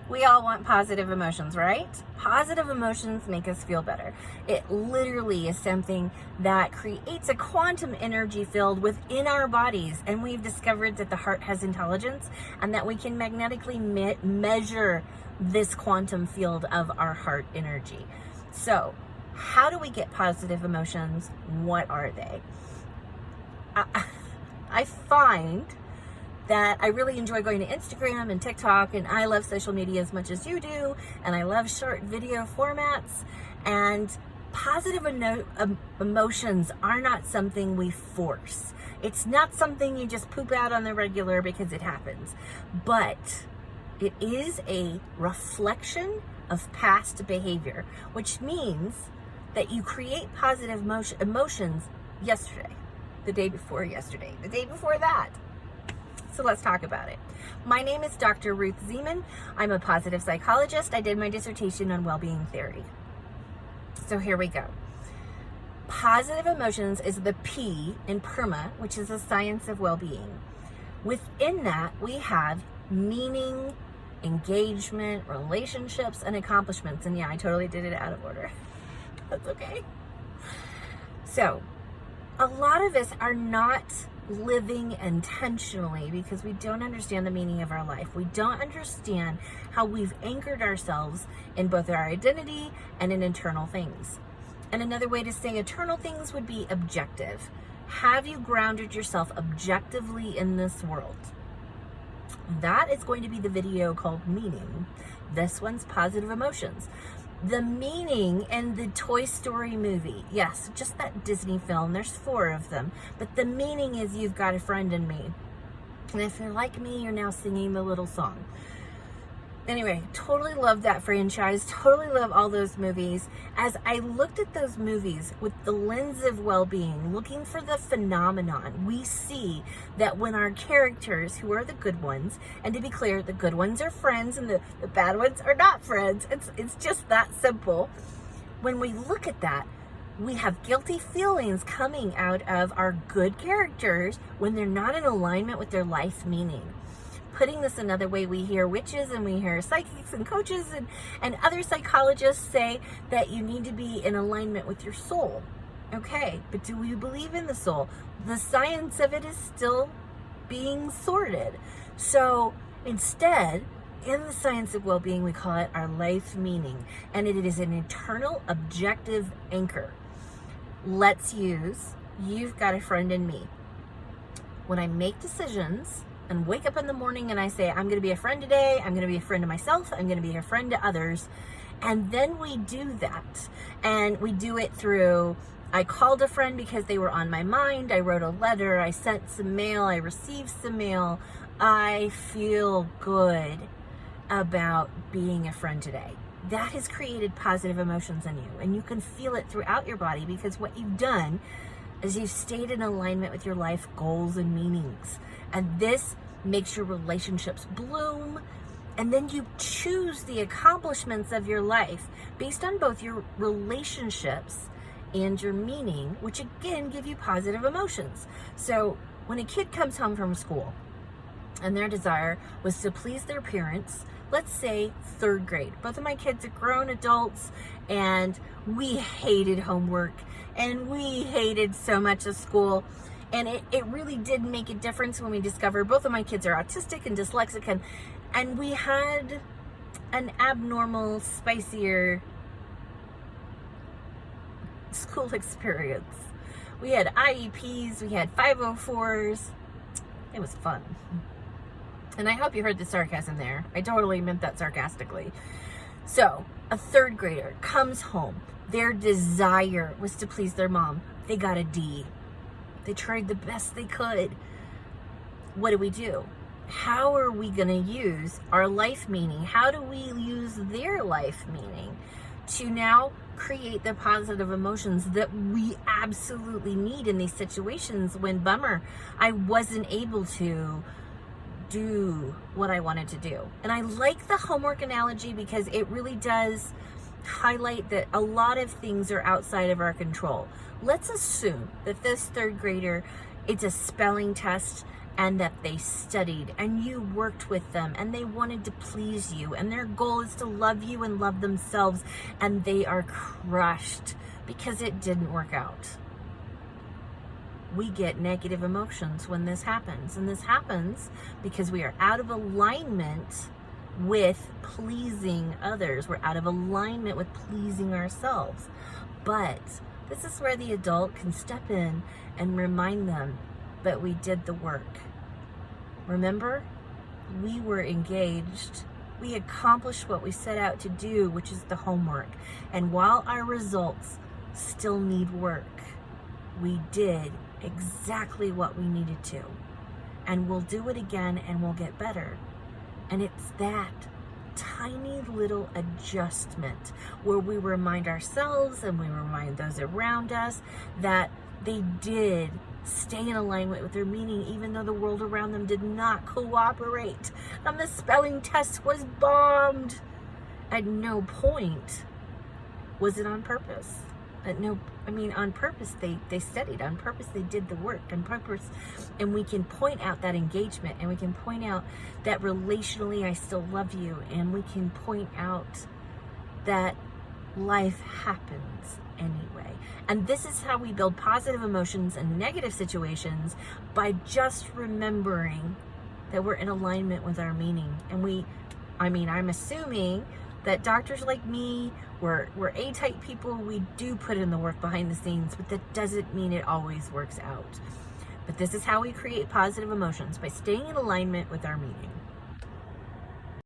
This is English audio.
We all want positive emotions, right? Positive emotions make us feel better. It literally is something that creates a quantum energy field within our bodies. And we've discovered that the heart has intelligence and that we can magnetically measure this quantum field of our heart energy. So, how do we get positive emotions? What are they? I find that I really enjoy going to Instagram and TikTok, and I love social media as much as you do, and I love short video formats, and positive emotions are not something we force. It's not something you just poop out on the regular because it happens, but it is a reflection of past behavior, which means that you create positive emotions yesterday, the day before yesterday, the day before that. So let's talk about it. My name is Dr. Ruth Zeman. I'm a positive psychologist. I did my dissertation on well-being theory. So here we go. Positive emotions is the P in PERMA, which is the science of well-being. Within that, we have meaning, engagement, relationships, and accomplishments. And yeah, I totally did it out of order. That's okay. So, a lot of us are not living intentionally because we don't understand the meaning of our life. We don't understand how we've anchored ourselves in both our identity and in internal things. And another way to say eternal things would be objective. Have you grounded yourself objectively in this world? That is going to be the video called Meaning. This one's Positive Emotions. The meaning in the Toy Story movie, yes, just that Disney film, there's 4 of them, but the meaning is you've got a friend in me. And if you're like me, you're now singing the little song. Anyway, totally love that franchise, totally love all those movies. As I looked at those movies with the lens of well-being, looking for the phenomenon, we see that when our characters, who are the good ones, and to be clear, the good ones are friends and the bad ones are not friends. It's just that simple. When we look at that, we have guilty feelings coming out of our good characters when they're not in alignment with their life meaning. Putting this another way, we hear witches and we hear psychics and coaches and other psychologists say that you need to be in alignment with your soul. Okay, but do we believe in the soul? The science of it is still being sorted. So instead, in the science of well-being, we call it our life meaning, and it is an internal objective anchor. Let's use, you've got a friend in me. When I make decisions and wake up in the morning and I say, I'm going to be a friend today, I'm going to be a friend to myself, I'm going to be a friend to others. And then we do that. And we do it through, I called a friend because they were on my mind, I wrote a letter, I sent some mail, I received some mail. I feel good about being a friend today. That has created positive emotions in you. And you can feel it throughout your body because what you've done is you've stayed in alignment with your life goals and meanings. And this makes your relationships bloom. And then you choose the accomplishments of your life based on both your relationships and your meaning, which again give you positive emotions. So when a kid comes home from school and their desire was to please their parents, let's say 3rd grade. Both of my kids are grown adults and we hated homework and we hated so much of school. And it really did make a difference when we discovered both of my kids are autistic and dyslexic, and we had an abnormal, spicier school experience. We had IEPs, we had 504s. It was fun. And I hope you heard the sarcasm there. I totally meant that sarcastically. So, a 3rd grader comes home. Their desire was to please their mom. They got a D. They tried the best they could. What do? How are we going to use our life meaning? How do we use their life meaning to now create the positive emotions that we absolutely need in these situations when, bummer, I wasn't able to do what I wanted to do? And I like the homework analogy because it really does highlight that a lot of things are outside of our control. Let's assume that this 3rd grader, it's a spelling test and that they studied and you worked with them and they wanted to please you and their goal is to love you and love themselves, and they are crushed because it didn't work out. We get negative emotions when this happens, and this happens because we are out of alignment with pleasing others. We're out of alignment with pleasing ourselves. But this is where the adult can step in and remind them, but we did the work. Remember, we were engaged. We accomplished what we set out to do, which is the homework. And while our results still need work, we did exactly what we needed to. And we'll do it again and we'll get better. And it's that tiny little adjustment where we remind ourselves and we remind those around us that they did stay in alignment with their meaning, even though the world around them did not cooperate. And the spelling test was bombed. At no point was it on purpose. On purpose they studied, on purpose they did the work, on purpose, and we can point out that engagement, and we can point out that relationally I still love you, and we can point out that life happens anyway. And this is how we build positive emotions in negative situations, by just remembering that we're in alignment with our meaning. And I'm assuming that doctors like me, we're A-type people, we do put in the work behind the scenes, but that doesn't mean it always works out. But this is how we create positive emotions, by staying in alignment with our meaning.